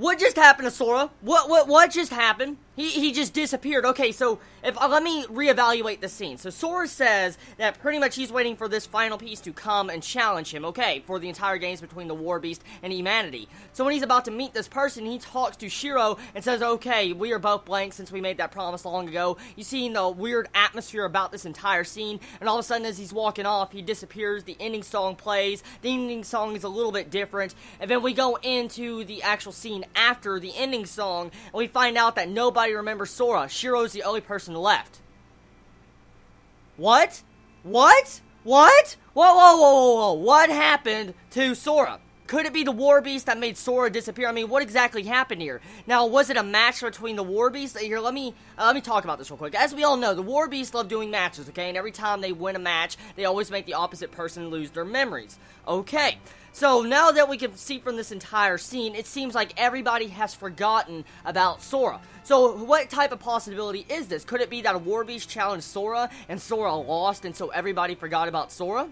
What just happened to Sora? What just happened? He just disappeared. Okay, so let me reevaluate the scene. So Sora says that pretty much he's waiting for this final piece to come and challenge him, okay, for the entire games between the War Beast and Imanity. So when he's about to meet this person, he talks to Shiro and says, okay, we are both blank since we made that promise long ago. You see the weird atmosphere about this entire scene, and all of a sudden as he's walking off, he disappears, the ending song plays, the ending song is a little bit different, and then we go into the actual scene after the ending song, and we find out that nobody remembers Sora. Shiro's the only person left. What? What? What? Whoa. What happened to Sora? Could it be the War Beast that made Sora disappear? I mean, what exactly happened here? Now, was it a match between the War Beasts? Here, let me talk about this real quick. As we all know, the War Beasts love doing matches, okay? And every time they win a match, they always make the opposite person lose their memories. Okay. So, now that we can see from this entire scene, it seems like everybody has forgotten about Sora. So, what type of possibility is this? Could it be that a War Beast challenged Sora, and Sora lost, and so everybody forgot about Sora?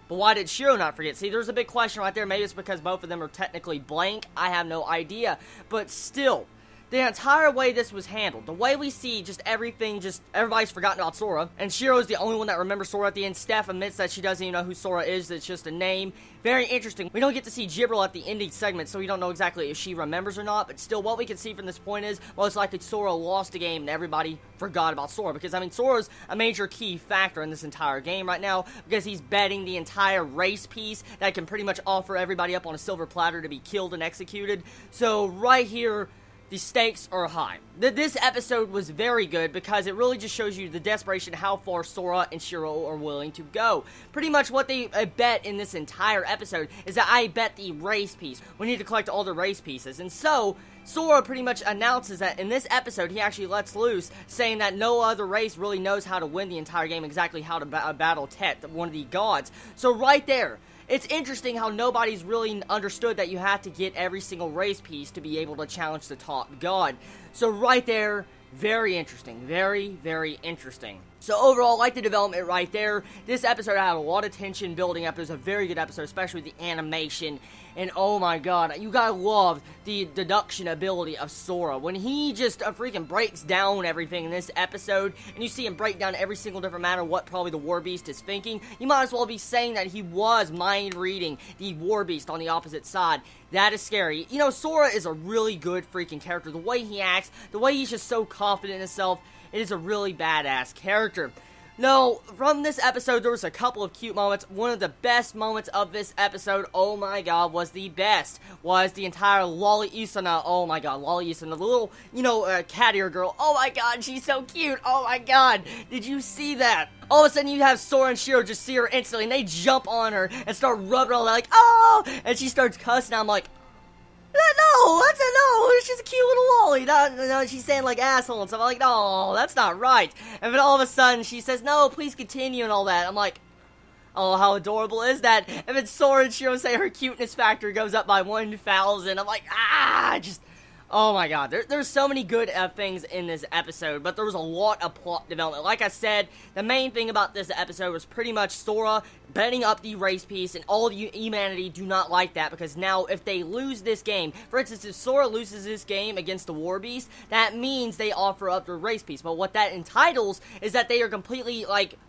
But why did Shiro not forget? See, there's a big question right there. Maybe it's because both of them are technically blank. I have no idea. But still, the entire way this was handled, the way we see just everything, everybody's forgotten about Sora, and Shiro's the only one that remembers Sora at the end. Steph admits that she doesn't even know who Sora is, it's just a name. Very interesting. We don't get to see Gibril at the ending segment, so we don't know exactly if she remembers or not, but still, what we can see from this point is, most likely Sora lost the game and everybody forgot about Sora, because, I mean, Sora's a major key factor in this entire game right now, because he's betting the entire race piece that can pretty much offer everybody up on a silver platter to be killed and executed. So, right here, the stakes are high. This episode was very good because it really just shows you the desperation how far Sora and Shiro are willing to go. Pretty much what they bet in this entire episode is that I bet the race piece. We need to collect all the race pieces. And so, Sora pretty much announces that in this episode he actually lets loose, saying that no other race really knows how to win the entire game, exactly how to battle Tet, one of the gods. So right there, it's interesting how nobody's really understood that you have to get every single race piece to be able to challenge the top god. So right there, very interesting. Very, very interesting. So overall, I like the development right there. This episode had a lot of tension building up. It was a very good episode, especially with the animation. And oh my god, you gotta love the deduction ability of Sora. When he just freaking breaks down everything in this episode, and you see him break down every single different matter what probably the War Beast is thinking, you might as well be saying that he was mind reading the War Beast on the opposite side. That is scary. You know, Sora is a really good freaking character. The way he acts, the way he's just so confident in himself, it is a really badass character. No, from this episode, there was a couple of cute moments. One of the best moments of this episode, oh my god, was the entire Lolly Isana. Oh my god, Lolly Isana, the little, cat ear girl. Oh my god, she's so cute. Oh my god, did you see that? All of a sudden, you have Sora and Shiro just see her instantly, and they jump on her and start rubbing her like, oh! And she starts cussing, and I'm like, no, it's just a cute little lolly. No, she's saying like asshole and stuff. I'm like, no, that's not right. And then all of a sudden she says, no, please continue and all that. I'm like, oh, how adorable is that? And then Sora and Shiro say her cuteness factor goes up by 1,000. I'm like, oh my god, there's so many good things in this episode, but there was a lot of plot development. Like I said, the main thing about this episode was pretty much Sora betting up the race piece, and all of humanity do not like that, because now if they lose this game, for instance, if Sora loses this game against the War Beast, that means they offer up their race piece, but what that entitles is that they are completely,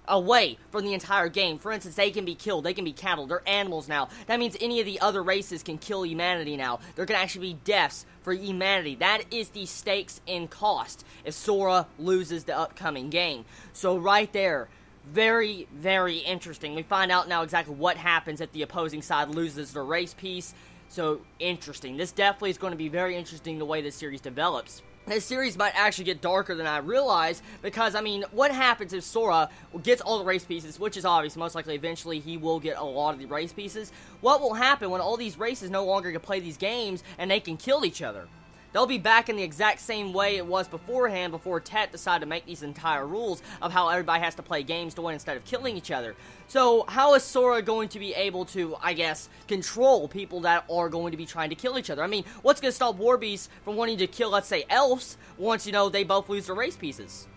away from the entire game. For instance, they can be killed, they can be cattle, they're animals now. That means any of the other races can kill humanity now. There can actually be deaths for humanity. That is the stakes in cost if Sora loses the upcoming game. So right there, very, very interesting. We find out now exactly what happens if the opposing side loses their race piece. So interesting. This definitely is going to be very interesting the way this series develops. This series might actually get darker than I realized, because, I mean, what happens if Sora gets all the race pieces, which is obvious, most likely eventually he will get a lot of the race pieces. What will happen when all these races no longer can play these games and they can kill each other? They'll be back in the exact same way it was beforehand, before Tet decided to make these entire rules of how everybody has to play games to win instead of killing each other. So, how is Sora going to be able to, I guess, control people that are going to be trying to kill each other? I mean, what's going to stop War Beasts from wanting to kill, let's say, elves, once, they both lose their race pieces?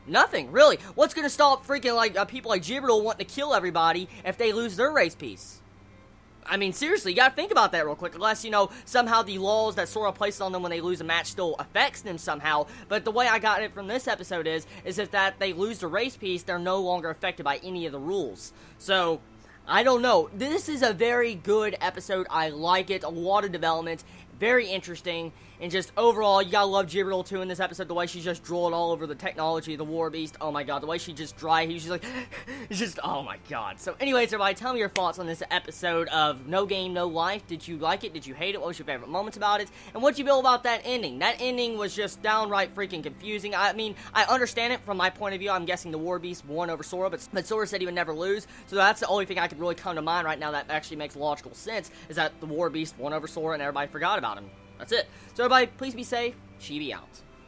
Nothing, really. What's going to stop freaking, people like Gibril wanting to kill everybody if they lose their race piece? I mean, seriously, you gotta think about that real quick, unless, you know, somehow the laws that Sora places on them when they lose a match still affects them somehow, but the way I got it from this episode is if that they lose the race piece, they're no longer affected by any of the rules. So, I don't know. This is a very good episode. I like it. A lot of development. Very interesting. And just overall, you gotta love Gibril too in this episode. The way she's just drooling all over the technology of the War Beast. Oh my god. The way she just she's like, it's just, oh my god. So anyways, everybody, tell me your thoughts on this episode of No Game, No Life. Did you like it? Did you hate it? What was your favorite moments about it? And what'd you feel about that ending? That ending was just downright freaking confusing. I mean, I understand it from my point of view. I'm guessing the War Beast won over Sora, but Sora said he would never lose. So that's the only thing I could really come to mind right now that actually makes logical sense, is that the War Beast won over Sora and everybody forgot about him. That's it. So everybody, please be safe. Chibi out.